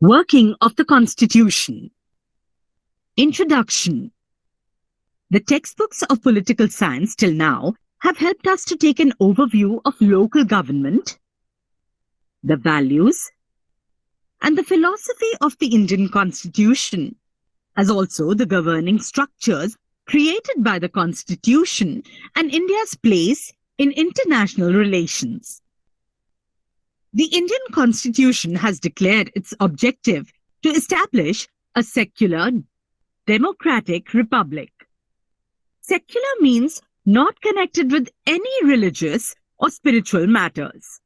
Working of the Constitution. Introduction. The textbooks of political science till now have helped us to take an overview of local government, the values, and the philosophy of the Indian Constitution, as also the governing structures created by the Constitution and India's place in international relations. The Indian Constitution has declared its objective to establish a secular, democratic republic. Secular means not connected with any religious or spiritual matters.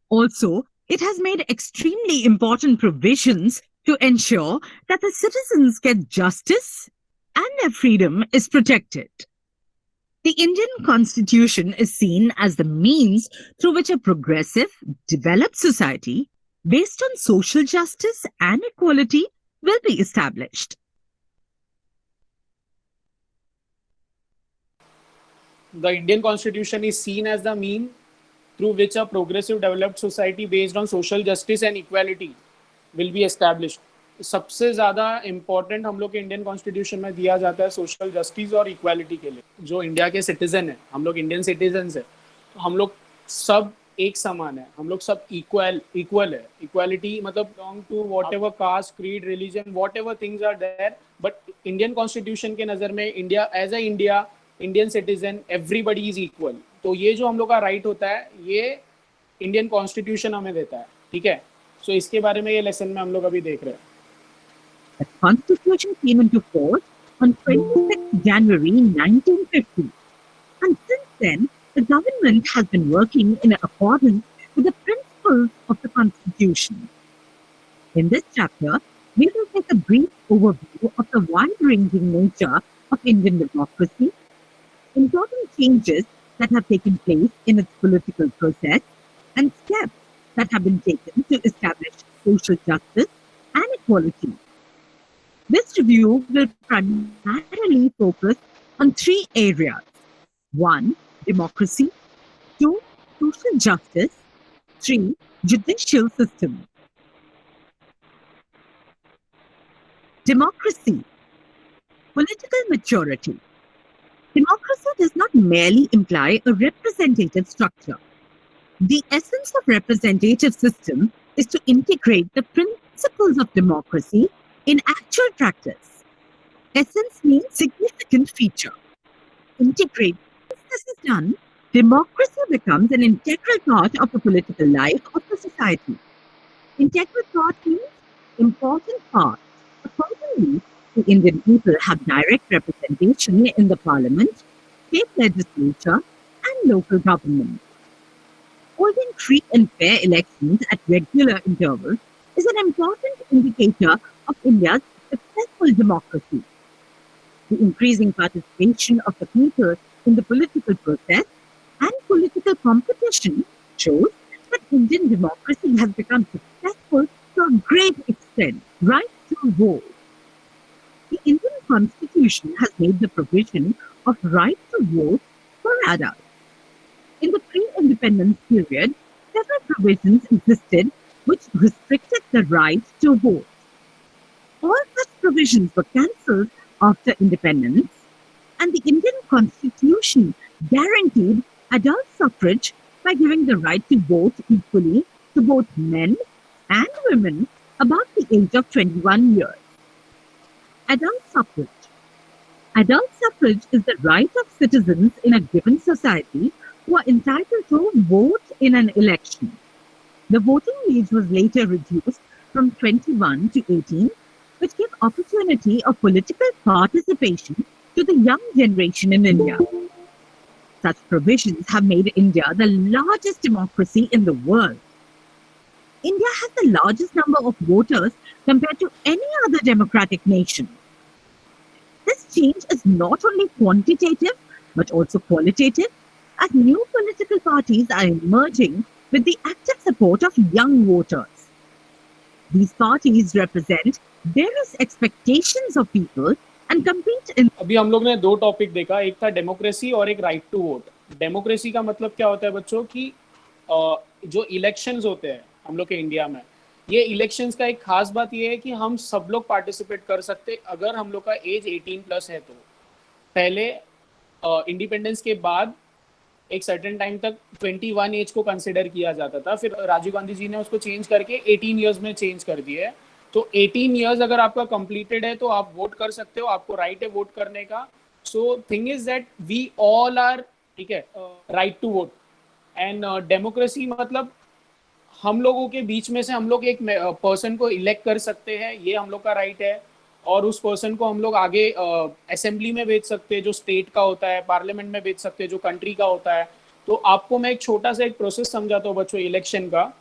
Also, it has made extremely important provisions to ensure that the citizens get justice and their freedom is protected. The Indian Constitution is seen as the means through which a progressive, developed society based on social justice and equality will be established. The Indian Constitution is seen as the mean through which a progressive developed society based on social justice and equality will be established. सबसे ज़्यादा important हम लोग के Indian constitution में दिया जाता है social justice और इक्वालिटी के लिए. जो इंडिया के सिटीजन है, हम लोग इंडियन सिटीजन्स है, तो हम लोग सब एक समान है, हम लोग सब इक्वल है. इक्वालिटी मतलब belong to whatever caste, creed, religion, whatever things are there. But Indian constitution के नज़र में India as a Indian citizen everybody is equal. तो ये जो हम लोग का राइट होता है, ये इंडियन कॉन्स्टिट्यूशन हमें देता है. ठीक है, सो इसके बारे में ये लेसन में हम लोग अभी देख रहे हैं. The Constitution came into force on 26 January 1950, and since then, the government has been working in accordance with the principles of the Constitution. In this chapter, we will take a brief overview of the wide-ranging nature of Indian democracy, important changes that have taken place in its political process, and steps that have been taken to establish social justice and equality. This review will primarily focus on three areas. 1. Democracy. 2. Social justice. 3. Judicial system. Democracy. Political maturity. Democracy does not merely imply a representative structure. The essence of representative system is to integrate the principles of democracy in actual practice. Essence means significant feature. Integrate. Once this is done, democracy becomes an integral part of the political life of the society. Integral part means important part. Accordingly, the Indian people have direct representation in the parliament, state legislature, and local government. Holding free and fair elections at regular intervals is an important indicator of India's successful democracy. The increasing participation of the people in the political process and political competition shows that Indian democracy has become successful to a great extent. Right to vote. The Indian Constitution has made the provision of right to vote for adults. In the pre-independence period, several provisions existed which restricted the right to vote. All such provisions were cancelled after independence, and the Indian Constitution guaranteed adult suffrage by giving the right to vote equally to both men and women above the age of 21 years. Adult suffrage. Adult suffrage is the right of citizens in a given society who are entitled to vote in an election. The voting age was later reduced from 21 to 18, which gave opportunity of political participation to the young generation in India. Such provisions have made India the largest democracy in the world. India has the largest number of voters compared to any other democratic nation. This change is not only quantitative but also qualitative, as new political parties are emerging with the active support of young voters. These parties represent various expectations of people and compete in. अभी हम लोग ने दो topic देखा, एक था democracy और एक राइट टू वोट. डेमोक्रेसी का मतलब क्या होता है बच्चों की जो इलेक्शंस होते हैं हम लोग के इंडिया में, ये इलेक्शंस का एक खास बात ये है कि हम सब लोग पार्टिसिपेट कर सकते अगर हम लोग का एज 18+ है। तो पहले इंडिपेंडेंस के बाद एक सर्टेन टाइम तक 21 एज को कंसिडर किया जाता था, फिर राजीव गांधी जी ने उसको चेंज करके 18 ईयर्स में चेंज कर दिया है। तो 18 ईयर्स अगर आपका कंप्लीटेड है तो आप वोट कर सकते हो, आपको राइट है वोट करने का। So thing is that we all are, ठीक है, right to vote. And democracy मतलब हम लोगों के बीच में से हम लोग एक पर्सन को इलेक्ट कर सकते हैं, ये हम लोग का राइट है। और उस पर्सन को हम लोग आगे असेंबली में भेज सकते हैं, जो स्टेट का होता है, पार्लियामेंट में भेज सकते हैं, जो कंट्री का होता है। तो आपको मैं एक छोटा सा एक प्रोसेस समझाता हूँ बच्चों, इलेक्शन का।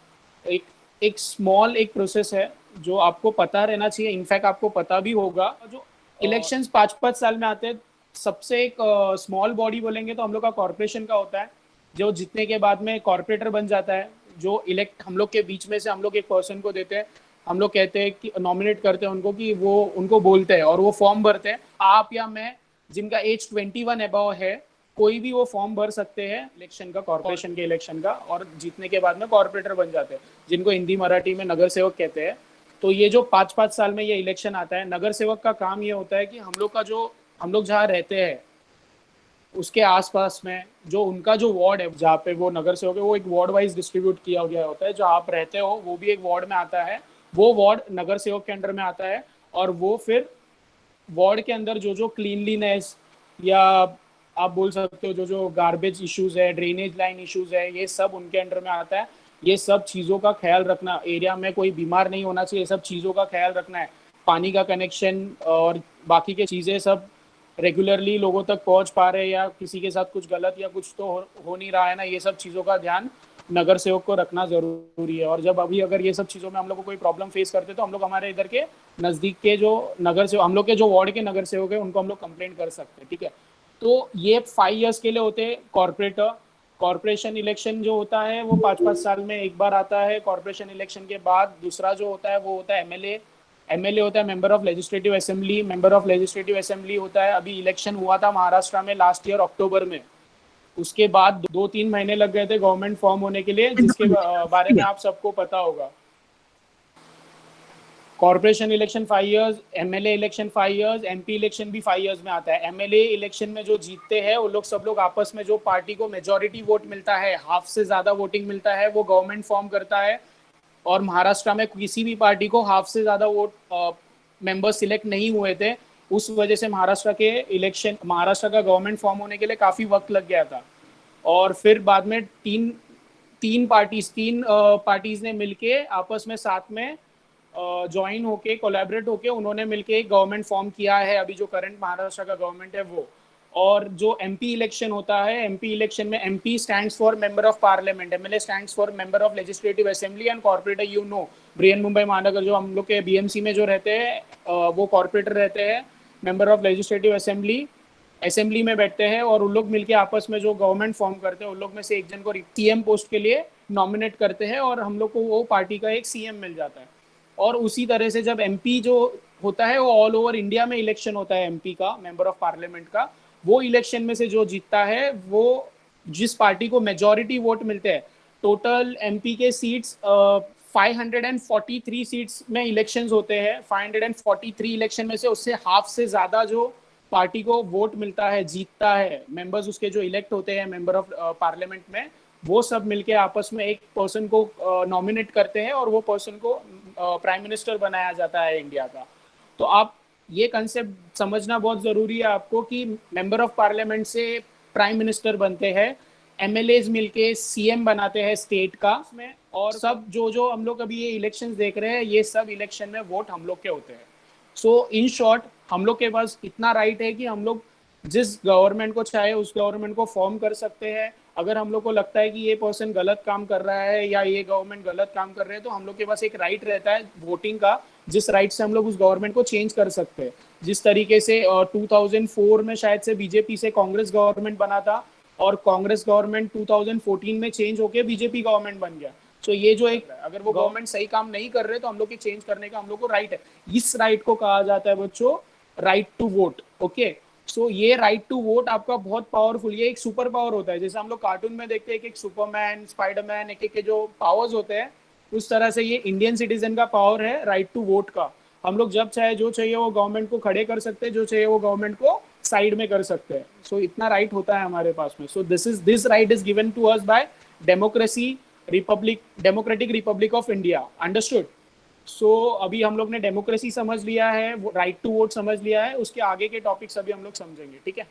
एक एक स्मॉल एक प्रोसेस है जो आपको पता रहना चाहिए, इनफैक्ट आपको पता भी होगा। जो इलेक्शंस 5-5 साल में आते हैं, सबसे एक स्मॉल बॉडी बोलेंगे तो हम लोग का कॉर्पोरेशन का होता है, जो जीतने के बाद में कॉर्पोरेटर बन जाता है। जो इलेक्ट हम लोग के बीच में से हम लोग एक पर्सन को देते हैं, हम लोग कहते हैं कि नॉमिनेट करते हैं उनको, कि वो उनको बोलते हैं और वो फॉर्म भरते हैं। आप या मैं जिनका एज 21 अबव है, कोई भी वो फॉर्म भर सकते हैं इलेक्शन का, कॉर्पोरेशन के इलेक्शन का, और जीतने के बाद में कॉर्पोरेटर बन जाते हैं, जिनको हिंदी मराठी में नगर सेवक कहते हैं। तो ये जो 5-5 साल में ये इलेक्शन आता है, नगर सेवक का काम ये होता है कि हम लोग का जो हम लोग जहाँ रहते हैं उसके आसपास में जो उनका जो वार्ड है, जहाँ पे वो नगर सेवक है, वो एक वार्ड वाइज डिस्ट्रीब्यूट किया गया होता है। जो आप रहते हो वो भी एक वार्ड में आता है, वो वार्ड नगर सेवक के अंडर में आता है। और वो फिर वार्ड के अंदर जो जो क्लीनलीनेस, या आप बोल सकते हो जो जो गार्बेज इश्यूज है, ड्रेनेज लाइन इश्यूज है, ये सब उनके अंडर में आता है। ये सब चीज़ों का ख्याल रखना, एरिया में कोई बीमार नहीं होना चाहिए, ये सब चीज़ों का ख्याल रखना है। पानी का कनेक्शन और बाकी के चीज़ें सब रेगुलरली लोगों तक पहुंच पा रहे हैं, या किसी के साथ कुछ गलत या कुछ तो हो नहीं रहा है ना, ये सब चीज़ों का ध्यान नगर सेवक को रखना जरूरी है। और जब अभी अगर ये सब चीज़ों में हम लोग को कोई प्रॉब्लम फेस करते हैं तो हम लोग हमारे इधर के नज़दीक के जो नगर सेवक, हम लोग के जो वार्ड के नगर सेवक है, उनको हम लोग कंप्लेंट कर सकते हैं, ठीक है। तो ये 5 ईयर्स के लिए होते हैं कॉर्पोरेटर। कॉर्पोरेशन इलेक्शन जो होता है वो 5-5 साल में एक बार आता है। कॉर्पोरेशन इलेक्शन के बाद दूसरा जो होता है वो होता है एमएलए। एमएलए होता है member of legislative assembly. Member of legislative assembly होता है, अभी इलेक्शन हुआ था महाराष्ट्र में लास्ट ईयर अक्टूबर में। उसके बाद 2-3 महीने लग गए थे गवर्नमेंट फॉर्म होने के लिए, in the जिसके बारे में yeah. आप सबको पता होगा। Corporation election 5 years, MLA election 5 years, MP election भी 5 इयर्स में आता है। एमएलए इलेक्शन में जो जीतते हैं वो लोग, सब लोग आपस में, जो पार्टी को मेजॉरिटी वोट मिलता है, हाफ से ज्यादा वोटिंग मिलता है, वो गवर्नमेंट फॉर्म करता है। और महाराष्ट्र में किसी भी पार्टी को हाफ से ज्यादा वोट मेंबर्स सिलेक्ट नहीं हुए थे, उस वजह से महाराष्ट्र का गवर्नमेंट फॉर्म होने के लिए काफी वक्त लग गया था। और फिर बाद में तीन पार्टीज ने मिलके आपस में साथ में ज्वाइन होके, कोलैबोरेट होके, उन्होंने मिलके एक गवर्नमेंट फॉर्म किया है, अभी जो करंट महाराष्ट्र का गवर्नमेंट है वो। और जो एमपी इलेक्शन होता है, एमपी इलेक्शन में MP stands for member of parliament, MLA stands for member of legislative assembly, and corporator, you know, Brihan Mumbai महानगर जो हम लोग के बीएमसी में जो रहते हैं वो कॉर्पोरेटर रहते हैं, मेंबर ऑफ लेजिस्लेटिव असेंबली में बैठते हैं। और उन लोग मिलके आपस में जो गवर्नमेंट फॉर्म करते हैं, उन लोग में से एक जन को सीएम पोस्ट के लिए नॉमिनेट करते हैं, और हम लोग को वो पार्टी का एक सीएम मिल जाता है। और उसी तरह से जब एमपी जो होता है वो ऑल ओवर इंडिया में इलेक्शन होता है, एमपी का, मेंबर ऑफ पार्लियामेंट का, वो इलेक्शन में से जो जीतता है, वो जिस पार्टी को मेजॉरिटी वोट मिलते हैं, टोटल एमपी के सीट्स 543 सीट्स में इलेक्शंस होते हैं। 543 इलेक्शन में से उससे हाफ से ज्यादा जो पार्टी को वोट मिलता है, जीतता है, मेंबर्स उसके जो इलेक्ट होते हैं मेंबर ऑफ पार्लियामेंट में, वो सब मिलके आपस में एक पर्सन को नॉमिनेट करते हैं, और वो पर्सन को प्राइम मिनिस्टर बनाया जाता है इंडिया का। तो आप ये कंसेप्ट समझना बहुत जरूरी है आपको, कि मेंबर ऑफ पार्लियामेंट से प्राइम मिनिस्टर बनते हैं, एमएलएज मिलके सीएम बनाते हैं स्टेट का में। और सब जो जो हम लोग अभी ये इलेक्शंस देख रहे हैं, ये सब इलेक्शन में वोट हम लोग के होते हैं। सो इन शॉर्ट, हम लोग के पास इतना राइट है कि हम लोग जिस गवर्नमेंट को चाहे उस गवर्नमेंट को फॉर्म कर सकते हैं। अगर हम लोग को लगता है कि ये पर्सन गलत काम कर रहा है या ये गवर्नमेंट गलत काम कर रहे हैं, तो हम लोग के पास एक राइट रहता है वोटिंग का, जिस राइट से हम लोग उस गवर्नमेंट को चेंज कर सकते हैं। जिस तरीके से 2004 में शायद से बीजेपी से कांग्रेस गवर्नमेंट बना था, और कांग्रेस गवर्नमेंट 2014 में चेंज होके बीजेपी गवर्नमेंट बन गया। तो ये जो एक, अगर वो गवर्नमेंट सही काम नहीं कर रहे तो हम लोग की चेंज करने का हम लोग को राइट है। इस राइट को कहा जाता है बच्चों राइट टू वोट। ओके, सो ये राइट टू वोट आपका बहुत पावरफुल, ये एक सुपर पावर होता है। जैसे हम लोग कार्टून में देखते हैं, एक एक सुपरमैन, स्पाइडरमैन, एक एक के जो पावर्स होते हैं, उस तरह से ये इंडियन सिटीजन का पावर है राइट टू वोट का। हम लोग जब चाहे जो चाहिए वो गवर्नमेंट को खड़े कर सकते हैं, जो चाहिए वो गवर्नमेंट को साइड में कर सकते हैं। सो इतना राइट होता है हमारे पास में। So this right is given to us by Democratic Republic of India. Understood? So अभी हम लोग ने डेमोक्रेसी समझ लिया है, राइट टू वोट समझ लिया है, उसके आगे के टॉपिक्स अभी हम लोग समझेंगे, ठीक है?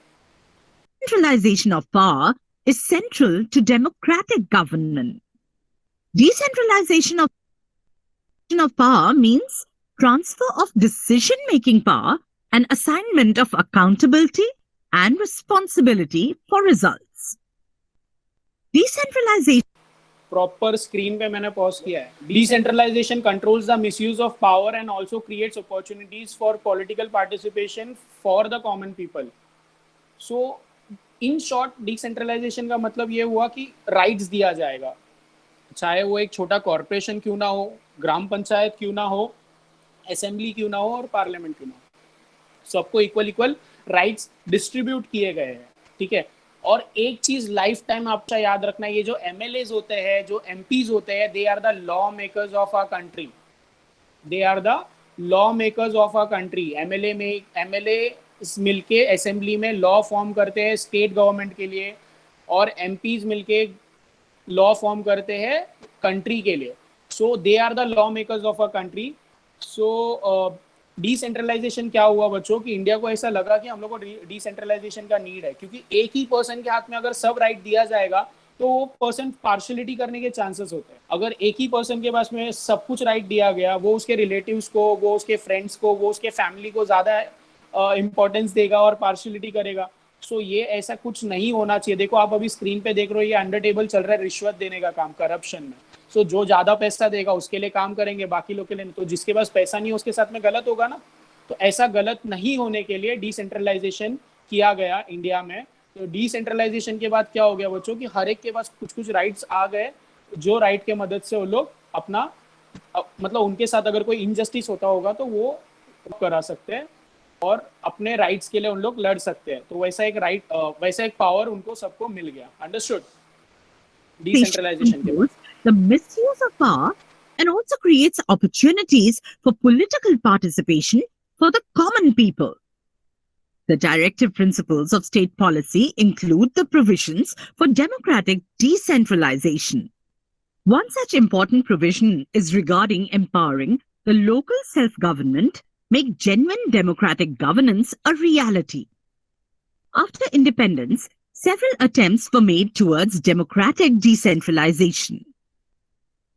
Centralization of power is central to democratic government. Decentralization of power means transfer of decision-making power and assignment of accountability and responsibility for results. Decentralization proper screen पे मैंने पॉज किया है। Decentralization controls the misuse of power and also creates opportunities for political participation for the common people. So in short decentralization का मतलब ये हुआ कि rights दिया जाएगा, चाहे वो एक छोटा कॉरपोरेशन क्यों ना हो, ग्राम पंचायत क्यों ना हो, असेंबली क्यों ना हो और पार्लियामेंट क्यों ना हो, सबको इक्वल राइट्स डिस्ट्रीब्यूट किए गए हैं, ठीक है? और एक चीज लाइफ टाइम आपका याद रखना, ये जो एमएलएज होते हैं, जो एमपीज होते हैं, they are the law makers of our country. They are the law makers of our country. MLA मिलके असेंबली में लॉ फॉर्म करते हैं स्टेट गवर्नमेंट के लिए, और एमपीज मिलके लॉ फॉर्म करते हैं कंट्री के लिए। So they are the law makers of a country. So decentralisation क्या हुआ बच्चों कि इंडिया को ऐसा लगा कि हम लोग को डिसेंट्रलाइजेशन का नीड है, क्योंकि एक ही पर्सन के हाथ में अगर सब राइट दिया जाएगा तो वो पर्सन पार्शलिटी करने के चांसेस होते हैं। अगर एक ही पर्सन के पास में सब कुछ राइट दिया गया, वो उसके रिलेटिव्स को, वो उसके फ्रेंड्स को, वो उसके फैमिली को ज्यादा इंपॉर्टेंस देगा और पार्शलिटी करेगा। सो ये ऐसा कुछ नहीं होना चाहिए। देखो आप अभी स्क्रीन पे देख रहे हो, ये अंडर टेबल चल रहा है रिश्वत देने का काम, करप्शन में। सो जो ज्यादा पैसा देगा उसके लिए काम करेंगे, बाकी लोग के लिए नहीं। तो जिसके पास पैसा नहीं है उसके साथ में गलत होगा ना। तो ऐसा गलत नहीं होने के लिए डिसेंट्रलाइजेशन किया गया इंडिया में। तो डिसेंट्रलाइजेशन के बाद क्या हो गया बच्चों कि हर एक के पास कुछ कुछ राइट्स आ गए, जो राइट के मदद से वो लोग अपना मतलब उनके साथ अगर कोई इनजस्टिस होता होगा तो वो करा सकते हैं और अपने राइट्स के लिए उन लोग लड़ सकते हैं। तो वैसा एक वैसा एक पावर उनको सबको मिल गया। अंडरस्टूड? डिसेंट्रलाइजेशन के बाद the misuse of power and also creates opportunities for political participation for the common people. The directive principles of state policy include the provisions for democratic decentralization. One such important provision is regarding empowering the local self-government, make genuine democratic governance a reality. After independence, several attempts were made towards democratic decentralization.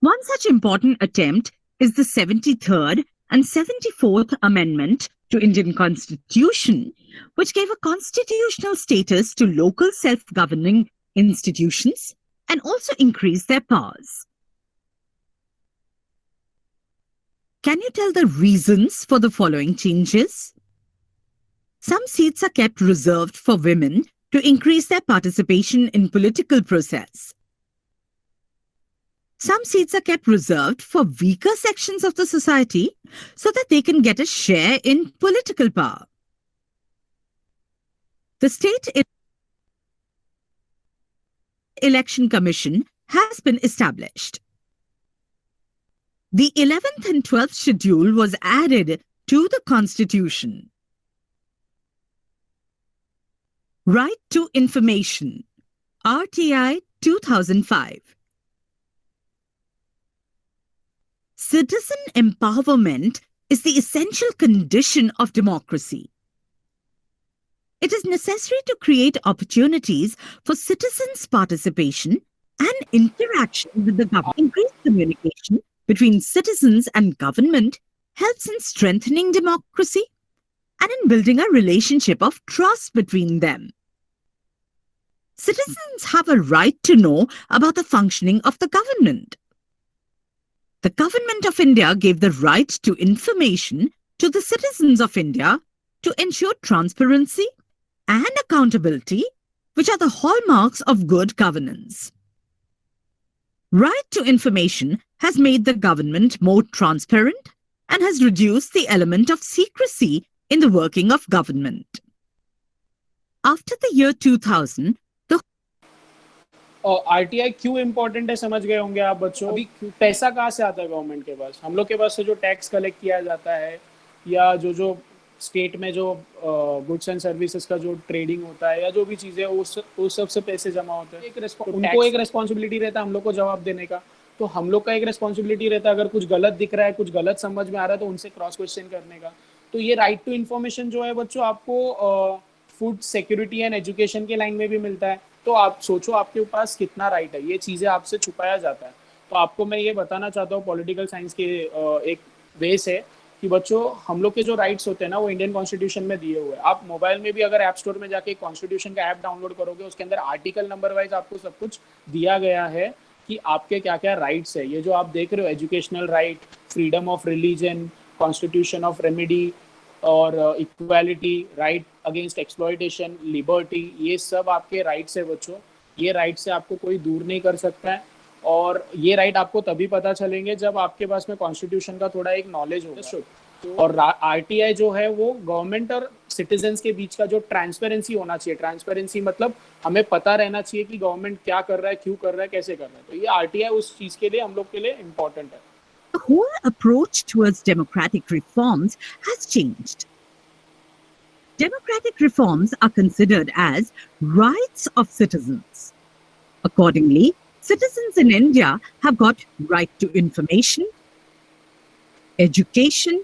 One such important attempt is the 73rd and 74th Amendment to Indian Constitution, which gave a constitutional status to local self-governing institutions and also increased their powers. Can you tell the reasons for the following changes? Some seats are kept reserved for women to increase their participation in political process. Some seats are kept reserved for weaker sections of the society so that they can get a share in political power. The State Election Commission has been established. The 11th and 12th schedule was added to the Constitution. Right to Information, RTI 2005. Citizen empowerment is the essential condition of democracy. It is necessary to create opportunities for citizens' participation and interaction with the government. Increased communication between citizens and government helps in strengthening democracy and in building a relationship of trust between them. Citizens have a right to know about the functioning of the government. The Government of India gave the right to information to the citizens of India to ensure transparency and accountability, which are the hallmarks of good governance. Right to information has made the government more transparent and has reduced the element of secrecy in the working of government. After the year 2000, RTI क्यों important है समझ गए होंगे आप बच्चों। अभी पैसा कहाँ से आता है गवर्नमेंट के पास? हम लोग के पास से जो टैक्स कलेक्ट किया जाता है, या जो स्टेट में जो गुड्स एंड सर्विसेज का जो ट्रेडिंग होता है, या जो भी चीज़ें उस सब से पैसे जमा होते हैं। उनको एक रेस्पॉन्सिबिलिटी रहता है हम लोग को जवाब देने का, तो हम लोग का एक रेस्पॉन्सिबिलिटी रहता है अगर कुछ गलत दिख रहा है, कुछ गलत समझ में आ रहा है, तो उनसे क्रॉस क्वेश्चन करने का। तो ये राइट टू इन्फॉर्मेशन जो है बच्चों आपको फूड सिक्योरिटी एंड एजुकेशन के लाइन में भी मिलता है। तो आप सोचो आपके पास कितना राइट है, ये चीज़ें आपसे छुपाया जाता है। तो आपको मैं ये बताना चाहता हूँ पॉलिटिकल साइंस के एक वे से कि बच्चों हम लोग के जो राइट्स होते हैं ना वो इंडियन कॉन्स्टिट्यूशन में दिए हुए हैं। आप मोबाइल में भी अगर ऐप स्टोर में जाके कॉन्स्टिट्यूशन का ऐप डाउनलोड करोगे, उसके अंदर आर्टिकल नंबर वाइज आपको सब कुछ दिया गया है कि आपके क्या क्या राइट्स है। ये जो आप देख रहे हो, educational right, freedom of religion, constitution of remedy और equality, right against exploitation, liberty, ये सब आपके राइट्स है बच्चों। ये राइट से आपको कोई दूर नहीं कर सकता है, और ये राइट आपको तभी पता चलेंगे जब आपके पास में कॉन्स्टिट्यूशन का थोड़ा एक नॉलेज होगा। और आरटीआई जो है वो गवर्नमेंट और सिटीजन्स के बीच का जो ट्रांसपेरेंसी होना चाहिए, ट्रांसपेरेंसी मतलब हमें पता रहना चाहिए कि गवर्नमेंट क्या कर रहा है, क्यों कर रहा है, कैसे कर रहा है। तो ये आरटीआई उस चीज़ के लिए हम लोग के लिए इम्पोर्टेंट है। The whole approach towards democratic reforms has changed. Democratic reforms are considered as rights of citizens. Accordingly, citizens in India have got right to information, education,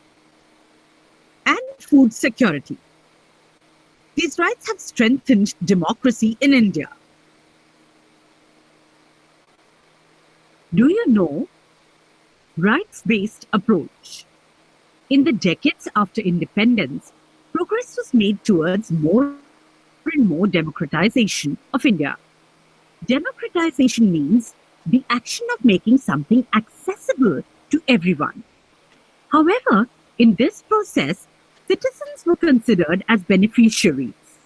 and food security. These rights have strengthened democracy in India. Do you know rights-based approach? In the decades after independence, progress was made towards more and more democratization of India. Democratization means the action of making something accessible to everyone. However, in this process, citizens were considered as beneficiaries.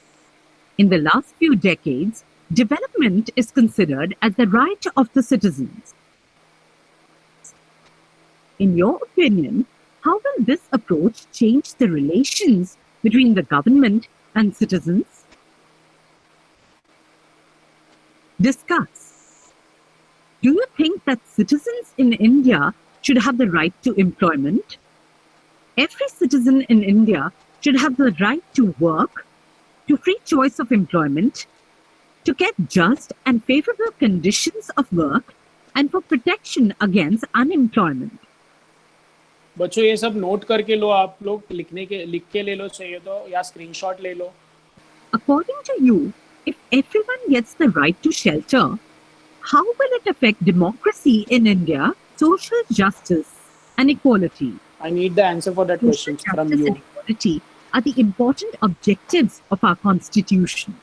In the last few decades, development is considered as the right of the citizens. In your opinion, how will this approach change the relations between the government and citizens? Discuss. Do you think that citizens in India should have the right to employment? Every citizen in India should have the right to work, to free choice of employment, to get just and favorable conditions of work, and for protection against unemployment. बच्चों ये सब note करके लो, आप लोग लिख के ले लो चाहिए तो, या स्क्रीनशॉट ले लो। According to you, if everyone gets the right to shelter, how will it affect democracy in India, social justice and equality? I need the answer for that question Social from justice you. and equality are the important objectives of our constitution.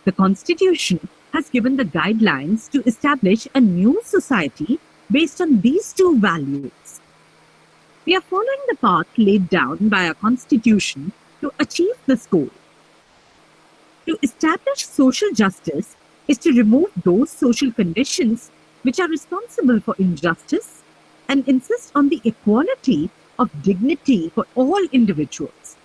The constitution has given the guidelines to establish a new society based on these two values. We are following the path laid down by our constitution to achieve this goal. To establish social justice is to remove those social conditions which are responsible for injustice and insist on the equality of dignity for all individuals.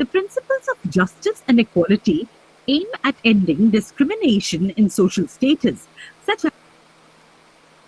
The principles of justice and equality aim at ending discrimination in social status, such as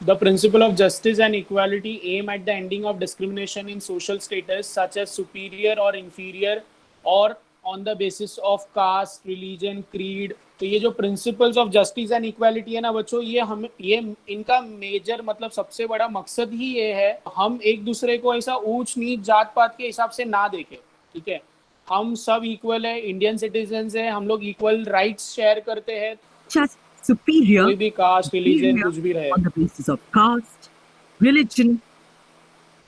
The principle of justice and equality aim at the ending of discrimination in social status such as superior or inferior or on the basis of caste, religion, creed. तो ये जो principles of justice and equality है ना बच्चों, ये इनका major मतलब सबसे बड़ा मकसद ही ये है, हम एक दूसरे को ऐसा ऊंच नीच जात पात के हिसाब से ना देखें। ठीक है, हम सब इक्वल है, इंडियन सिटीजन्स है, हम लोग इक्वल राइट्स शेयर करते हैं। superior, कोई भी कास्ट, रिलीजन, inferior कुछ भी रहे। on the basis of caste, religion,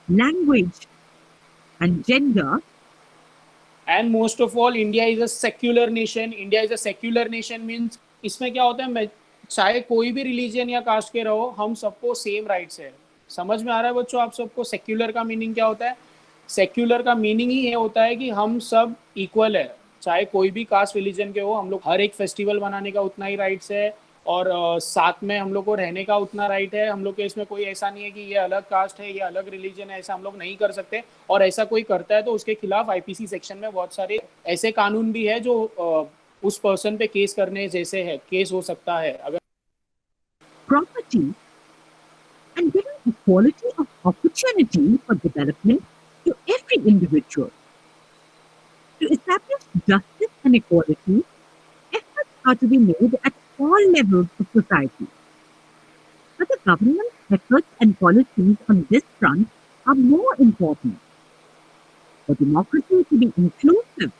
language, and gender. And most of all, India is a secular nation. India is a secular nation means इसमें क्या होता है, चाहे कोई भी रिलीजन या कास्ट के रहो, हम सबको सेम राइट्स है। समझ में आ रहा है बच्चों आप सबको सेक्युलर का मीनिंग क्या होता है? सेक्युलर का मीनिंग ही ये होता है कि हम सब इक्वल है, चाहे कोई भी कास्ट रिलीजन के हो, हम लोग हर एक फेस्टिवल मनाने का उतना ही राइट्स है, और साथ में हम लोग को रहने का उतना राइट है। हम लोग के इसमें कोई ऐसा नहीं है कि ये अलग कास्ट है, ये अलग रिलीजन है, ऐसा हम लोग नहीं कर सकते। और ऐसा कोई करता है तो उसके खिलाफ आईपीसी सेक्शन में बहुत सारे ऐसे कानून भी है जो उस पर्सन पे केस करने जैसे है, केस हो सकता है अगर property, and giving equality of opportunity for development to every individual. To establish justice and equality, efforts are to be made at all levels of society. But the government's efforts and policies on this front are more important. For democracy to be inclusive,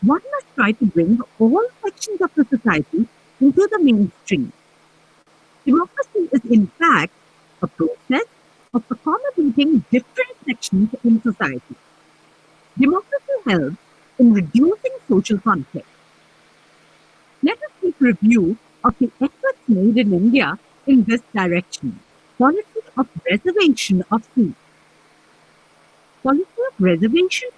one must try to bring all sections of the society into the mainstream. Democracy is, in fact, a process of accommodating different sections in society. Democracy helps in reducing social conflict. Let us take review of the efforts made in India in this direction. Policy of reservation of seats. Policy of reservation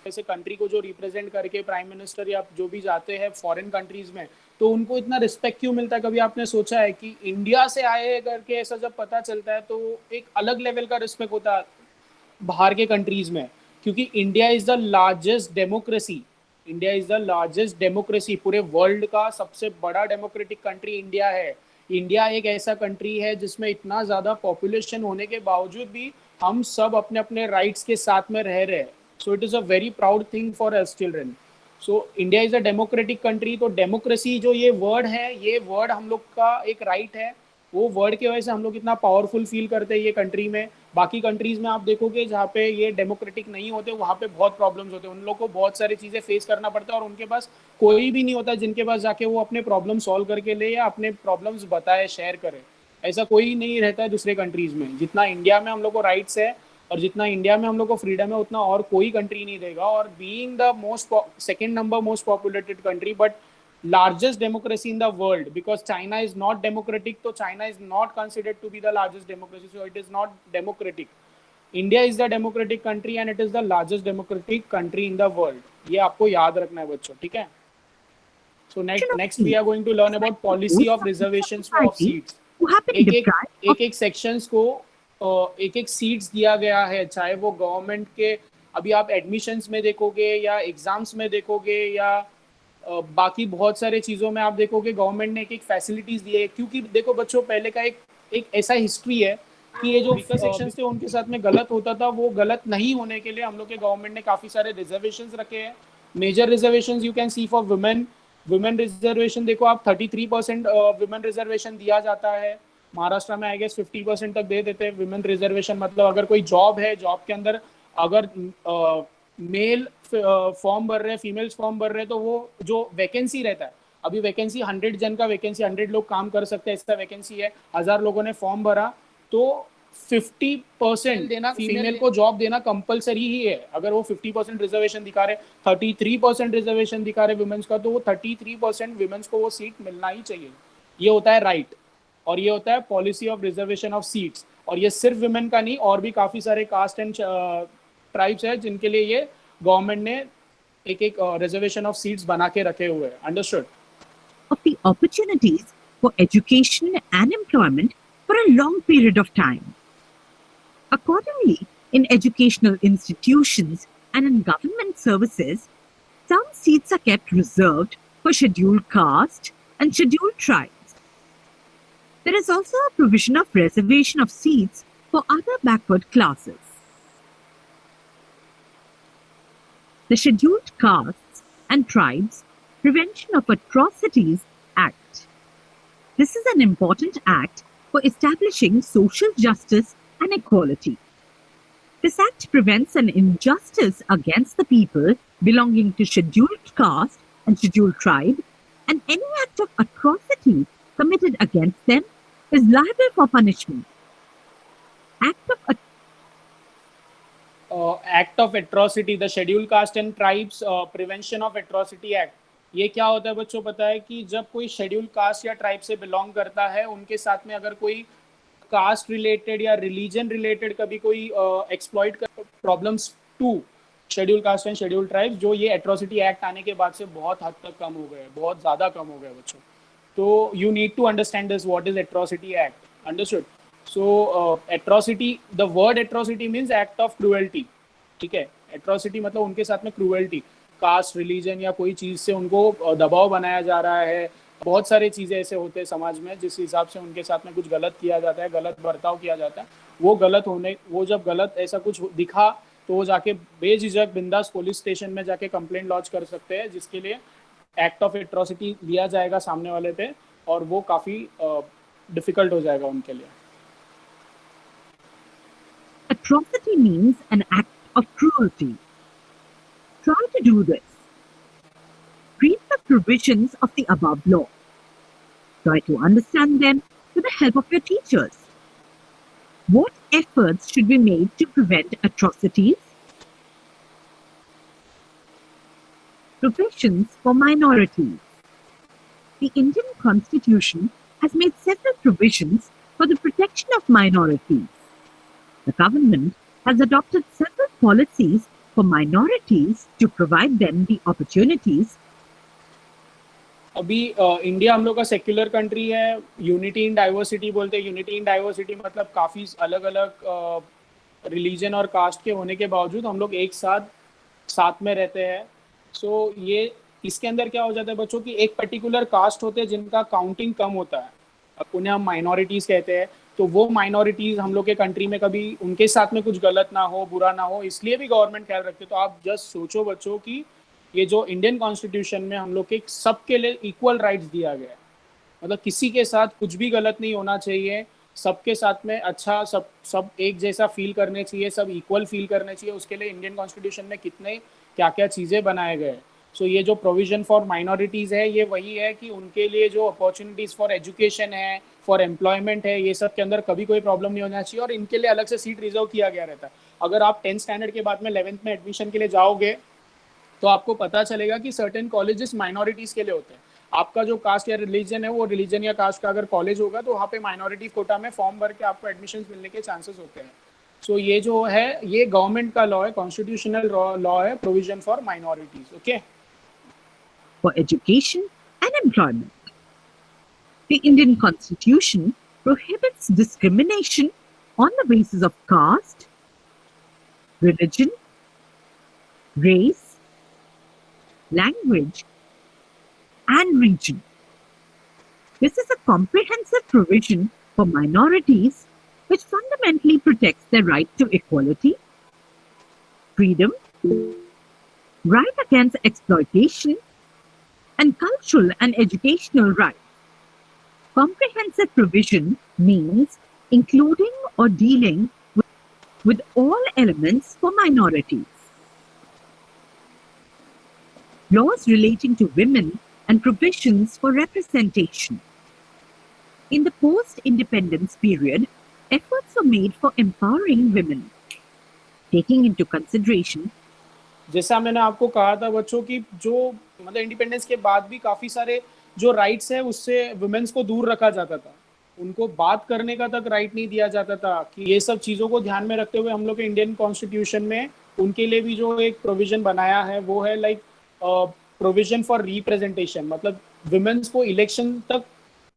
ऐसे country को जो represent करके prime minister या जो भी जाते हैं foreign countries में, तो उनको इतना रिस्पेक्ट क्यों मिलता है? कभी आपने सोचा है कि इंडिया से आए करके ऐसा जब पता चलता है तो एक अलग लेवल का रिस्पेक्ट होता है बाहर के कंट्रीज में, क्योंकि India is the largest democracy. India is the largest democracy, पूरे वर्ल्ड का सबसे बड़ा डेमोक्रेटिक कंट्री इंडिया है। इंडिया एक ऐसा कंट्री है जिसमें इतना ज़्यादा पॉपुलेशन होने के बावजूद भी हम सब अपने अपने राइट्स के साथ में रह रहे हैं। So it is a very proud thing for us children. So India is a democratic country. तो डेमोक्रेसी जो ये वर्ड है, ये वर्ड हम लोग का एक राइट है। वो वर्ड की वजह से हम लोग इतना पावरफुल फील करते हैं ये कंट्री में। बाकी कंट्रीज में आप देखोगे जहाँ पे ये डेमोक्रेटिक नहीं होते, वहाँ पे बहुत प्रॉब्लम्स होते हैं, उन लोग को बहुत सारी चीज़ें फेस करना पड़ता है और उनके पास कोई भी नहीं होता जिनके पास जाके वो अपने प्रॉब्लम सॉल्व करके ले या अपने प्रॉब्लम्स बताए, शेयर करे। ऐसा कोई नहीं रहता है दूसरे कंट्रीज में। जितना इंडिया में हम लोग को राइट्स है और जितना इंडिया में हम लोग को फ्रीडम है, उतना और कोई कंट्री नहीं देगा। और being the most second number most populated country but largest democracy in the world, because China is not democratic, so China is not considered to be the largest democracy, so it is not democratic. India is the democratic country and it is the largest democratic country in the world. ये आपको याद रखना है बच्चों, ठीक है? So next we are going to learn about policy of reservations of seats. एक sections को एक सीट्स दिया गया है, चाहे वो गवर्नमेंट के अभी आप एडमिशंस में देखोगे या एग्जाम्स में देखोगे या बाकी बहुत सारे चीज़ों में आप देखोगे गवर्नमेंट ने एक फैसिलिटीज़ दी है। क्योंकि देखो बच्चों, पहले का एक ऐसा हिस्ट्री है कि ये जो वीकर सेक्शंस थे उनके साथ में गलत होता था, वो गलत नहीं होने के लिए हम लोग के गवर्नमेंट ने काफ़ी सारे रिजर्वेशंस रखे हैं। Major reservations you can see for women reservation देखो आप 33% वुमेन रिजर्वेशन दिया जाता है। महाराष्ट्र में आई गेस 50% तक दे देते हैं वुमेन रिजर्वेशन। मतलब अगर कोई जॉब है, जॉब के अंदर अगर मेल फॉर्म भर रहे हैं, फीमेल्स फॉर्म भर रहे हैं, तो वो जो वैकेंसी रहता है, अभी वैकेंसी 100 जन का वैकेंसी, 100 लोग काम कर सकते हैं ऐसा वैकेंसी है। 1000 लोगों ने फॉर्म भरा तो 50% देना, फीमेल को जॉब देना कंपलसरी ही है। अगर वो 50% रिजर्वेशन दिखा रहे, 33% रिजर्वेशन दिखा रहे वुमेन्स का, तो वो 33% वुमेन्स को वो सीट मिलना ही चाहिए। ये होता है राइट और ये होता है policy of reservation of seats. और ये सिर्फ वुमेन का नहीं, और भी काफ़ी सारे कास्ट एंड ट्राइब्स है जिनके लिए ये गवर्नमेंट ने एक रिजर्वेशन ऑफ सीट्स बना के रखे हुए हैं। Understood? Of the opportunities for education and employment for a long period of time. Accordingly, in educational institutions and in government services, some seats are kept reserved for scheduled caste and scheduled tribes. There is also a provision of reservation of seats for other backward classes. The Scheduled Castes and Tribes Prevention of Atrocities Act. This is an important act for establishing social justice and equality. This act prevents an injustice against the people belonging to scheduled caste and scheduled tribe, and any act of atrocity committed against them is liable for punishment. Act of atrocity, the schedule caste and tribes prevention of atrocity act. ये क्या होता है बच्चों पता है? कि जब कोई शेड्यूल कास्ट या ट्राइब से बिलोंग करता है, उनके साथ में अगर कोई कास्ट रिलेटेड या रिलीजन रिलेटेड कभी कोई एक्सप्लॉइट कर problems to schedule caste and schedule tribes, जो ये एट्रोसिटी एक्ट आने के बाद से बहुत हद तक कम हो गए, बहुत ज़्यादा कम हो गए बच्चों। तो you need to understand this, what is atrocity act. Understood? So atrocity, the word atrocity means act of cruelty, ठीक है? Atrocity मतलब उनके साथ में cruelty। कास्ट, रिलीजन या कोई चीज़ से उनको दबाव बनाया जा रहा है। बहुत सारी चीज़ें ऐसे होते हैं समाज में जिस हिसाब से उनके साथ में कुछ गलत किया जाता है, गलत बर्ताव किया जाता है। वो जब गलत ऐसा कुछ दिखा तो वो जाके बेझिझक बिंदास पुलिस स्टेशन में जाके कंप्लेंट लॉन्च कर सकते हैं, जिसके लिए एक्ट ऑफ एट्रोसिटी लिया जाएगा सामने वाले पे, और वो काफ़ी डिफिकल्ट हो जाएगा उनके लिए। Atrocity means an act of cruelty. Try to do this. Read the provisions of the above law. Try to understand them with the help of your teachers. What efforts should be made to prevent atrocities? Provisions for minorities. The Indian Constitution has made several provisions for the protection of minorities. The government has adopted several policies for minorities to provide them the opportunities. अभी India हम लोग का secular country है, unity in diversity बोलते हैं। Unity in diversity मतलब काफ़ी अलग अलग रिलीजन और कास्ट के होने के बावजूद हम लोग एक साथ में रहते हैं। सो ये इसके अंदर क्या हो जाता है बच्चों की, एक पर्टिकुलर कास्ट होते हैं जिनका काउंटिंग कम होता है, अब उन्हें हम माइनॉरिटीज़ कहते हैं। तो वो माइनॉरिटीज़ हम लोग के कंट्री में कभी उनके साथ में कुछ गलत ना हो, बुरा ना हो, इसलिए भी गवर्नमेंट ख्याल रखती है। तो आप जस्ट सोचो बच्चों की ये जो इंडियन कॉन्स्टिट्यूशन में हम लोग के सबके लिए इक्वल राइट्स दिया गया है, मतलब किसी के साथ कुछ भी गलत नहीं होना चाहिए, सबके साथ में अच्छा, सब एक जैसा फील करने चाहिए, सब इक्वल फील करने चाहिए। उसके लिए इंडियन कॉन्स्टिट्यूशन में कितने क्या क्या चीज़ें बनाए गए। सो ये जो प्रोविजन फॉर माइनॉरिटीज़ है, ये वही है कि उनके लिए जो अपॉर्चुनिटीज़ फॉर एजुकेशन है, फॉर एम्प्लॉयमेंट है, ये सब के अंदर कभी कोई प्रॉब्लम नहीं होना चाहिए, और इनके लिए अलग से सीट रिजर्व किया गया रहता है। अगर आप 10th स्टैंडर्ड के बाद में 11th में एडमिशन के लिए जाओगे तो आपको पता चलेगा कि सर्टेन कॉलेजेस माइनॉरिटीज़ के लिए होते हैं। आपका जो कास्ट या रिलीजन है, वो रिलीजन या कास्ट का अगर कॉलेज होगा तो वहाँ पे माइनॉरिटी कोटा में फॉर्म भर के आपको एडमिशन मिलने के चांसेस होते हैं। सो ये जो है, ये गवर्नमेंट का लॉ है, कॉन्स्टिट्यूशनल लॉ है, provision for minorities. Okay, For education and employment. The Indian Constitution prohibits discrimination on the basis of caste, religion, race, language, and region. This is a comprehensive provision for minorities which fundamentally protects their right to equality, freedom, right against exploitation, and cultural and educational rights. Comprehensive provision means including or dealing with all elements for minorities. Laws relating to women and provisions for representation. In the post-independence period, efforts were made for empowering women, taking into consideration जैसा मैंने आपको कहा था बच्चों की, जो मतलब independence के बाद भी काफ़ी सारे जो राइट्स है उससे वुमेन्स को दूर रखा जाता था, उनको बात करने का तक राइट नहीं दिया जाता था। कि ये सब चीज़ों को ध्यान में रखते हुए हम लोग के इंडियन कॉन्स्टिट्यूशन में उनके लिए भी जो एक प्रोविजन बनाया है वो है लाइक प्रोविजन फॉर रिप्रेजेंटेशन, मतलब वुमेन्स को इलेक्शन तक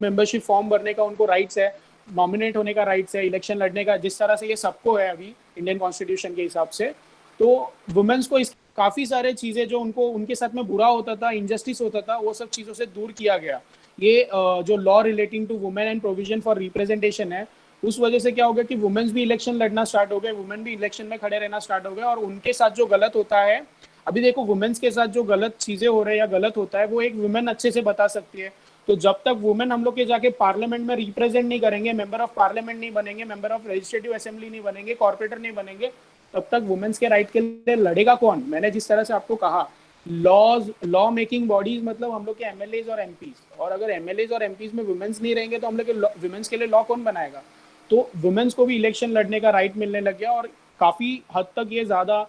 मेंबरशिप फॉर्म भरने का उनको राइट्स है, नॉमिनेट होने का राइट्स है, इलेक्शन लड़ने का, जिस तरह से ये सबको है अभी इंडियन कॉन्स्टिट्यूशन के हिसाब से। तो वुमेन्स को इस काफ़ी सारे चीज़ें जो उनको उनके साथ में बुरा होता था, इनजस्टिस होता था, वो सब चीज़ों से दूर किया गया। ये जो law relating to women and provision for representation है, उस वजह से क्या हो गया कि वुमेन्स भी इलेक्शन लड़ना स्टार्ट हो गए, वुमेन भी इलेक्शन में खड़े रहना स्टार्ट हो गए, और उनके साथ जो गलत होता है, अभी देखो वुमेन्स के साथ जो गलत चीज़ें हो रही है या गलत होता है, वो एक वुमेन अच्छे से बता सकती है। तो जब तक वुमेन हम लोग के जाके पार्लियामेंट में रिप्रेजेंट नहीं करेंगे, मेंबर ऑफ पार्लियामेंट नहीं बनेंगे, मेंबर ऑफ लेजिस्लेटिव असेंबली नहीं बनेंगे, कॉर्पोरेटर नहीं बनेंगे, तब तक वुमेन्स के राइट के लिए लड़ेगा कौन? मैंने जिस तरह से आपको कहा, लॉ मेकिंग बॉडीज मतलब हम लोग के एमएलएज और एमपीज, और अगर एमएलएज और एमपीज में वुमेन्स नहीं रहेंगे तो हम लोग के वुमेन्स के लिए लॉ कौन बनाएगा? तो वुमेन्स को भी इलेक्शन लड़ने का राइट मिलने लग गया, और काफ़ी हद तक ये ज़्यादा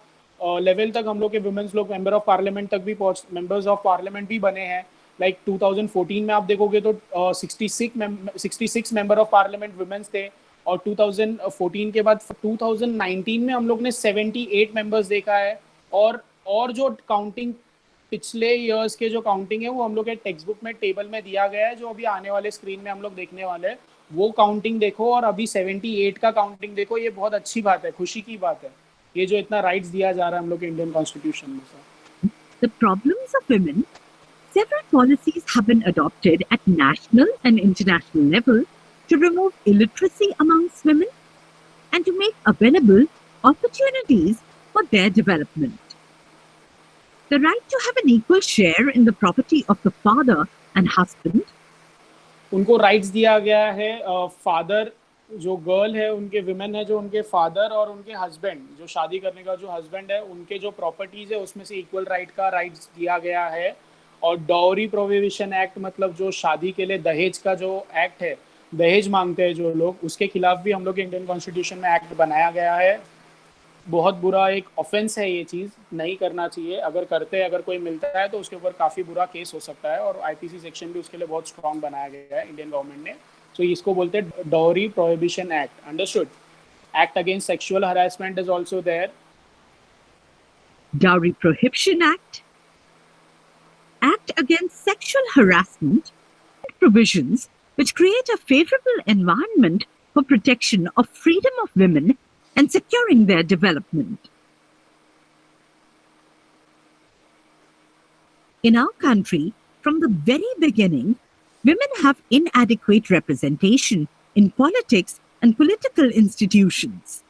लेवल तक हम लोग के वुमेन्स लोग मेंबर ऑफ पार्लियामेंट तक भी मेंबर्स ऑफ पार्लियामेंट भी बने हैं। लाइक 2014 में आप देखोगे तो 66 मेंबर ऑफ पार्लियामेंट वुमेन्स थे, और 2014 के बाद 2019 में हम लोग ने 78 मेंबर्स देखा है। और जो काउंटिंग पिछले ईयर्स के जो काउंटिंग है वो हम लोग के टेक्स्ट बुक में टेबल में दिया गया है, जो अभी आने वाले स्क्रीन में हम लोग देखने वाले हैं, वो काउंटिंग देखो, और अभी 78 का काउंटिंग देखो। ये बहुत अच्छी बात है, खुशी की बात है, ये जो इतना राइट्स दिया जा रहा है हम लोग के इंडियन कॉन्स्टिट्यूशन में। the problems of women, several policies have been adopted at national and international level to remove illiteracy amongst women and to make available opportunities for their development. The right to have an equal share in the property of the father and husband. उनको rights दिया गया है, father जो girl है उनके women है जो उनके फादर और उनके हस्बैंड जो शादी करने का जो हस्बैंड है उनके जो प्रॉपर्टीज है उसमें से इक्वल राइट का राइट्स दिया गया है. और डॉरी प्रोहिबिशन एक्ट मतलब जो शादी के लिए दहेज का जो एक्ट है, दहेज मांगते हैं जो लोग, उसके खिलाफ भी हम लोग के इंडियन कॉन्स्टिट्यूशन में एक्ट बनाया गया है. बहुत बुरा एक ऑफेंस है, ये चीज़ नहीं करना चाहिए. अगर करते हैं, अगर कोई मिलता है तो उसके ऊपर काफ़ी बुरा केस हो सकता है और आईपीसी सेक्शन भी उसके लिए बहुत स्ट्रॉन्ग बनाया गया है इंडियन गवर्नमेंट ने. तो इसको बोलते हैं dowry prohibition act. Understood. Act against sexual harassment is also there. Dowry Prohibition Act, Act Against Sexual Harassment, and provisions which create a favorable environment for protection of freedom of women and securing their development. In our country, from the very beginning, women have inadequate representation in politics and political institutions.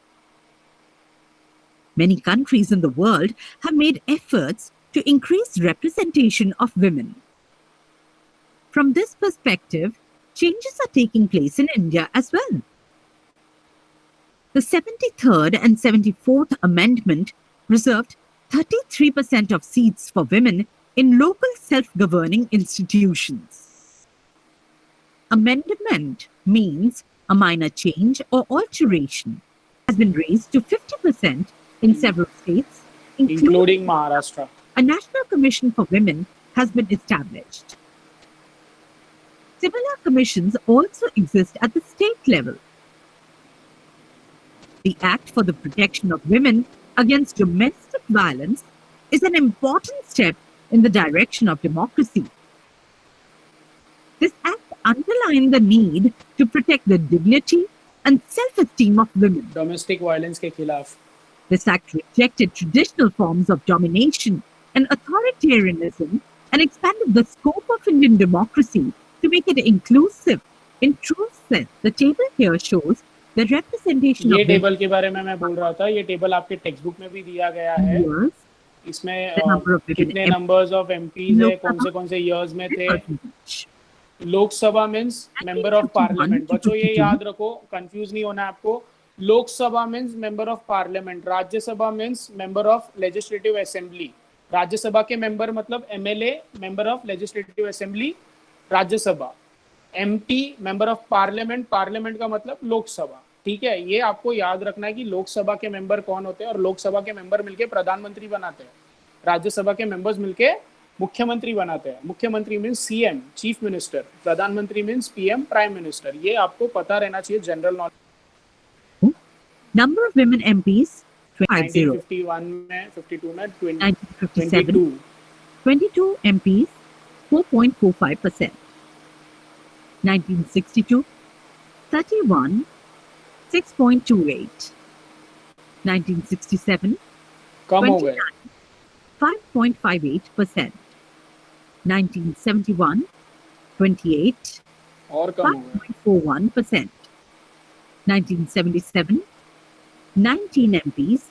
Many countries in the world have made efforts to increase representation of women. From this perspective, changes are taking place in India as well. The 73rd and 74th Amendment reserved 33% of seats for women in local self-governing institutions. Amendment means a minor change or alteration has been raised to 50% in several states, including Maharashtra. A National Commission for Women has been established. Similar commissions also exist at the state level. The Act for the Protection of Women Against Domestic Violence is an important step in the direction of democracy. This Act underlined the need to protect the dignity and self-esteem of women. Domestic violence के खिलाफ. This Act rejected traditional forms of domination and authoritarianism and expanded the scope of Indian democracy to make it inclusive. In true sense, the table here shows the representation ये of table के बारे में मैं बोल रहा था. ये table आपके टेक्स्ट बुक में भी दिया गया है. years, इसमें the number of women कितने नंबर्स ऑफ एमपीज है, कौन से ईयर्स में थे. Lok Sabha means member of parliament. बच्चों ये याद रखो, कंफ्यूज नहीं होना आपको. Lok Sabha means member of parliament. Rajya Sabha means member of legislative assembly. Rajya Sabha के मेंबर मतलब MLA, member of legislative assembly, Rajya Sabha. MP member of parliament. Parliament का मतलब लोकसभा. ठीक है, ये आपको याद रखना है कि लोकसभा के मेंबर कौन होते हैं और लोकसभा के मेंबर मिलके प्रधानमंत्री बनाते हैं. राज्यसभा के मेंबर्स मिलके मुख्यमंत्री बनाते हैं. मुख्यमंत्री मीन्स सीएम, चीफ मिनिस्टर. प्रधानमंत्री मीन्स पीएम, प्राइम मिनिस्टर. ये आपको पता रहना चाहिए, general knowledge. Number of women MPs 1951 में, 52 में 1957 22 MPs 4.45%. 1962 31 6.28. 1967 कम हो गए. 5.58%. 1971 28 और कम हो गए. 5.41%. 1977 19 MPs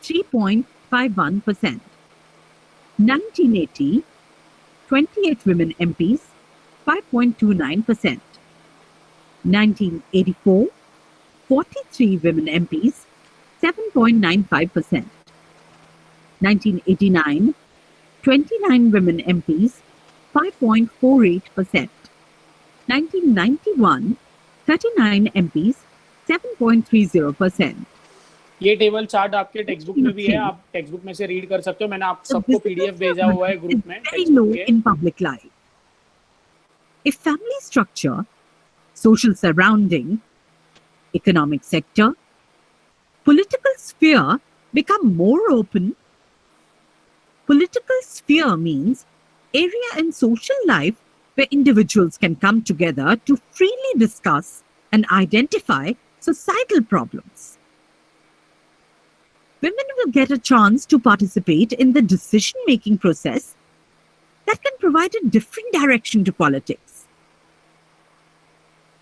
3.51%. 1980 28 women MPs 5.29%. 1984 43 women MPs 7.95%. 1989 29 women MPs 5.48%. 1991 39 MPs 7.30%. ये टेबल चार्ट आपके टेक्स्ट बुक में भी है. आप टेक्स्ट बुक में से रीड कर सकते हो. मैंने आप सबको पीडीएफ भेजा हुआ है ग्रुप में. Very low in public life. If family structure, social surrounding, economic sector, political sphere become more open. Political sphere means area in social life where individuals can come together to freely discuss and identify societal problems. women will get a chance to participate in the decision-making process that can provide a different direction to politics.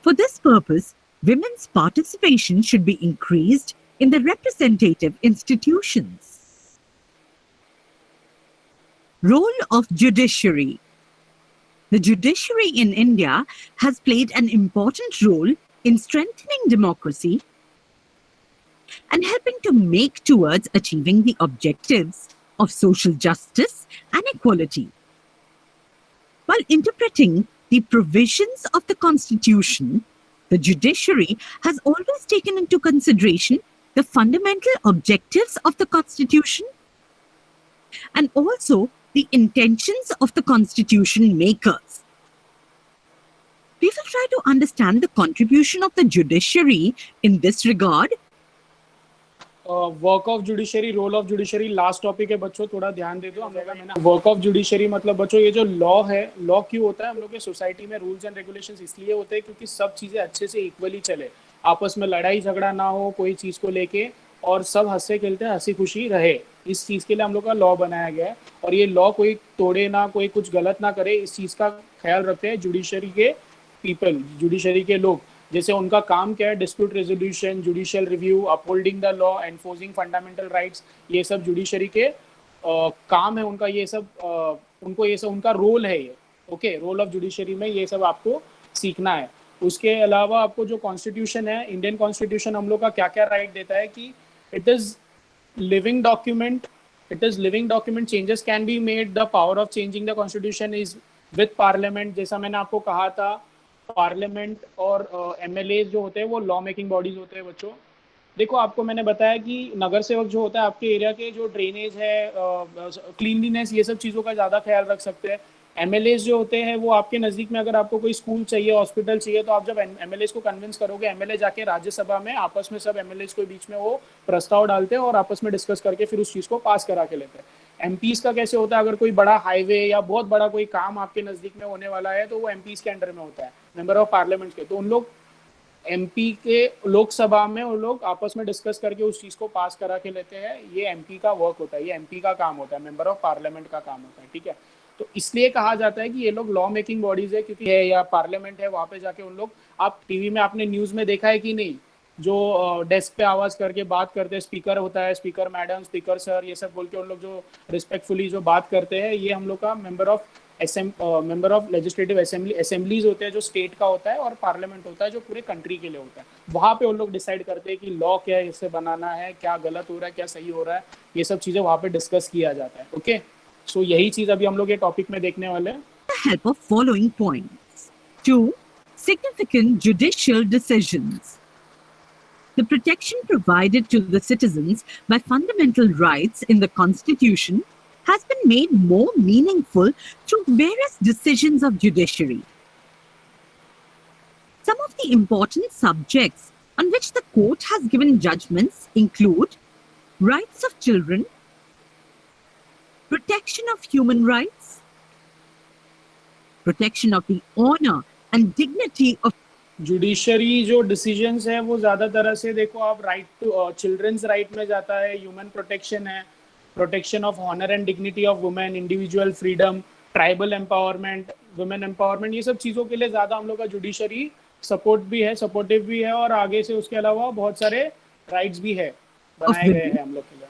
For this purpose, women's participation should be increased in the representative institutions. Role of judiciary. The judiciary in India has played an important role in strengthening democracy and helping to make towards achieving the objectives of social justice and equality. While interpreting the provisions of the Constitution, the judiciary has always taken into consideration the fundamental objectives of the Constitution and also the intentions of the Constitution makers. We will try to understand the contribution of the judiciary in this regard. Work of judiciary, role of judiciary last topic है बच्चों, थोड़ा ध्यान दे दो। हम लोग मैंने work of judiciary मतलब बच्चों ये जो लॉ है, लॉ क्यों होता है हम लोग के सोसाइटी में? रूल्स एंड रेगुलेशंस इसलिए होते हैं क्योंकि सब चीज़ें अच्छे से इक्वली चले, आपस में लड़ाई झगड़ा ना हो कोई चीज़ को लेके, और सब हंसते खेलते हंसी खुशी रहे। इस चीज़ के लिए हम लोग का लॉ बनाया गया है, और ये लॉ कोई तोड़े ना, कोई कुछ गलत ना करे, इस चीज़ का ख्याल रखते हैं जुडिशरी के पीपल, जुडिशरी के लोग। जैसे उनका काम क्या है? Dispute resolution, judicial review, upholding the law, enforcing fundamental rights, ये सब जुडिशरी के काम है उनका। ये सब उनको ये सब उनका रोल है ये। ओके, रोल ऑफ जुडिशरी में ये सब आपको सीखना है। उसके अलावा आपको जो कॉन्स्टिट्यूशन है, इंडियन कॉन्स्टिट्यूशन हम लोग का क्या क्या राइट देता है कि it is living document, changes can be made, the power of changing the constitution is with parliament. जैसा मैंने आपको कहा था, पार्लियामेंट और एमएलए जो होते हैं वो लॉ मेकिंग बॉडीज होते हैं बच्चों। देखो, आपको मैंने बताया कि नगर सेवक जो होता है आपके एरिया के, जो ड्रेनेज है, क्लीनलीनेस, ये सब चीज़ों का ज़्यादा ख्याल रख सकते हैं। एमएलए जो होते हैं वो आपके नज़दीक में, अगर आपको कोई स्कूल चाहिए, हॉस्पिटल चाहिए, तो आप जब एमएलए को कन्विंस करोगे, एमएलए जाके राज्यसभा में आपस में सब एमएलए के बीच में वो प्रस्ताव डालते हैं और आपस में डिस्कस करके फिर उस चीज़ को पास करा के लेते हैं। एमपीज़ का कैसे होता है? अगर कोई बड़ा हाईवे या बहुत बड़ा कोई काम आपके नज़दीक में होने वाला है तो वो एमपीज़ के अंडर में होता है, मेंबर ऑफ पार्लियामेंट के। तो उन लोग एमपी के लोकसभा में उन लोग आपस में डिस्कस करके उस चीज़ को पास करा के लेते हैं। ये एमपी का वर्क होता है, ये एमपी का काम होता है, मेंबर ऑफ पार्लियामेंट का काम होता है। ठीक है, तो इसलिए कहा जाता है कि ये लोग लॉ मेकिंग बॉडीज है, क्योंकि है या पार्लियामेंट है, वहाँ पे जाके उन लोग, आप टीवी में आपने न्यूज़ में देखा है कि नहीं, जो डेस्क पे आवाज़ करके बात करते हैं, स्पीकर होता है, स्पीकर मैडम, स्पीकर सर, ये सब बोल के उन लोग जो रिस्पेक्टफुली जो बात करते हैं, ये हम लोग का मेंबर ऑफ लेजिस्लेटिव असेंबलीज होते हैं, जो स्टेट का होता है, और पार्लियामेंट होता है जो पूरे कंट्री के लिए होता है। वहाँ पे उन लोग डिसाइड करते हैं कि लॉ क्या है, इससे बनाना है, क्या गलत हो रहा है, क्या सही हो रहा है, ये सब चीज़ें वहाँ पे डिस्कस किया जाता है। ओके, सो यही चीज़ अभी हम लोग ये टॉपिक में देखने वाले हैं। Help of following points. 2. Significant judicial decisions. The protection provided to the citizens by fundamental rights in the Constitution has been made more meaningful through various decisions of judiciary. Some of the important subjects on which the court has given judgments include rights of children, protection of human rights, protection of the honor and dignity of judiciary जो decisions है वो ज़्यादा तरह से, देखो आप, right to children's right में जाता है, ह्यूमन प्रोटेक्शन है, protection of honour and dignity of women, individual freedom, tribal empowerment, women empowerment, ये सब चीज़ों के लिए ज़्यादा हम लोग का जुडिशरी सपोर्टिव भी है, और आगे से उसके अलावा बहुत सारे राइट्स भी है बनाए गए हैं हम लोग के लिए।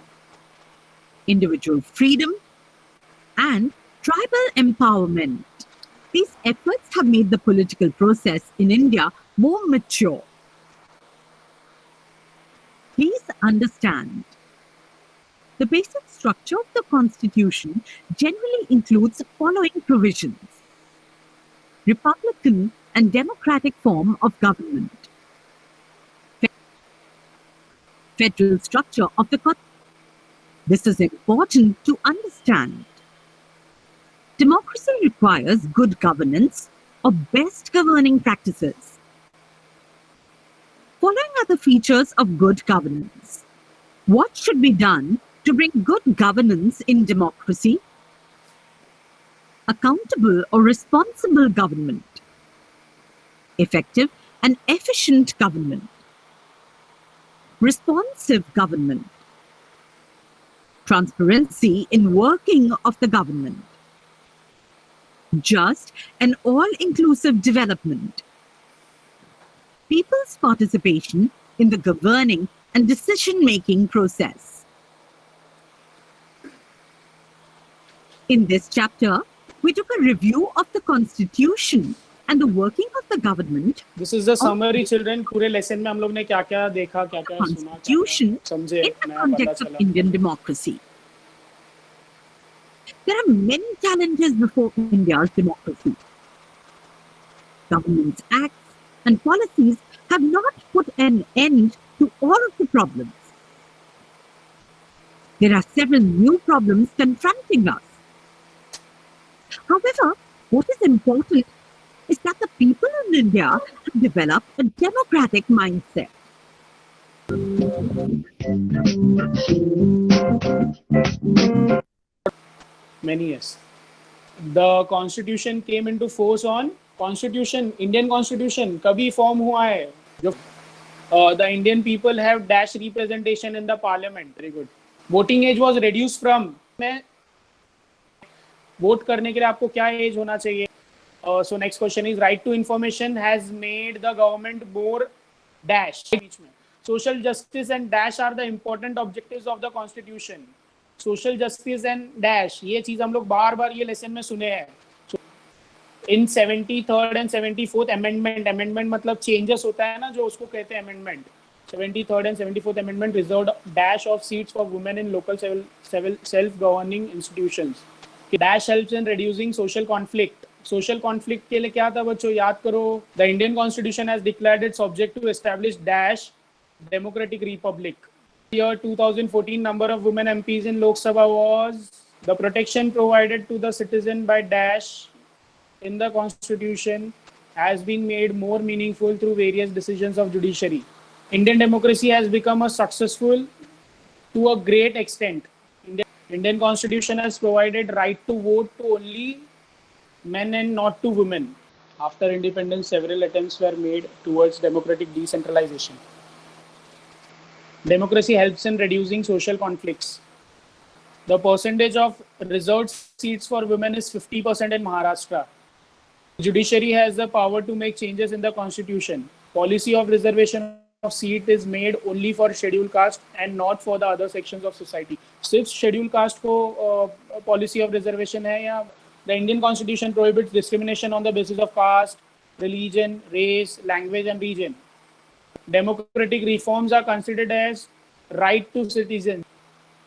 individual freedom and tribal empowerment. These efforts have made the political process in India more mature. Please understand, the basic structure of the Constitution generally includes the following provisions: Republican and democratic form of government, federal structure of the Constitution. This is important to understand. Democracy requires good governance or best governing practices. Following are the features of good governance. What should be done to bring good governance in democracy? Accountable or responsible government, effective and efficient government, responsive government, transparency in working of the government, just and all-inclusive development, people's participation in the governing and decision-making process. In this chapter, we took a review of the Constitution and the working of the government. This is the summary, children. पूरे lesson में हम लोग ने क्या-क्या देखा, क्या-क्या सुना, Constitution समझे, in the context of Indian democracy. There are many challenges before India's democracy. Government's acts and policies have not put an end to all of the problems. There are several new problems confronting us. However, what is important is that the people in India have developed a democratic mindset. Many years. The constitution came into force on constitution, Indian constitution कभी form हुआ है जो the Indian people have dash representation in the parliament. Very good. Voting age was reduced from मैं vote करने के लिए आपको क्या एज होना चाहिए? So next question is right to information has made the government more dash. Social justice and dash are the important objectives of the constitution. Social justice and dash ये चीज हम लोग बार-बार ये लेसन में सुने हैं. In 73rd and 74th amendment मतलब changes होता है ना जो उसको कहते हैं amendment. 73rd and 74th amendment reserved dash of seats for women in local self-governing institutions. Dash helps in reducing social conflict. Social conflict के लिए क्या था बच्चों याद करो. The Indian Constitution has declared its object to establish dash democratic republic. Year 2014 number of women MPs in Lok Sabha was the protection provided to the citizen by dash in the Constitution has been made more meaningful through various decisions of judiciary. Indian democracy has become a successful to a great extent. Indian Constitution has provided right to vote to only men and not to women. After independence, several attempts were made towards democratic decentralization. Democracy helps in reducing social conflicts. The percentage of reserved seats for women is 50% in Maharashtra. Judiciary has the power to make changes in the constitution. Policy of reservation of seat is made only for scheduled caste and not for the other sections of society. सिर्फ scheduled caste को policy of reservation है या the Indian Constitution prohibits discrimination on the basis of caste, religion, race, language and region. Democratic reforms are considered as right to citizens.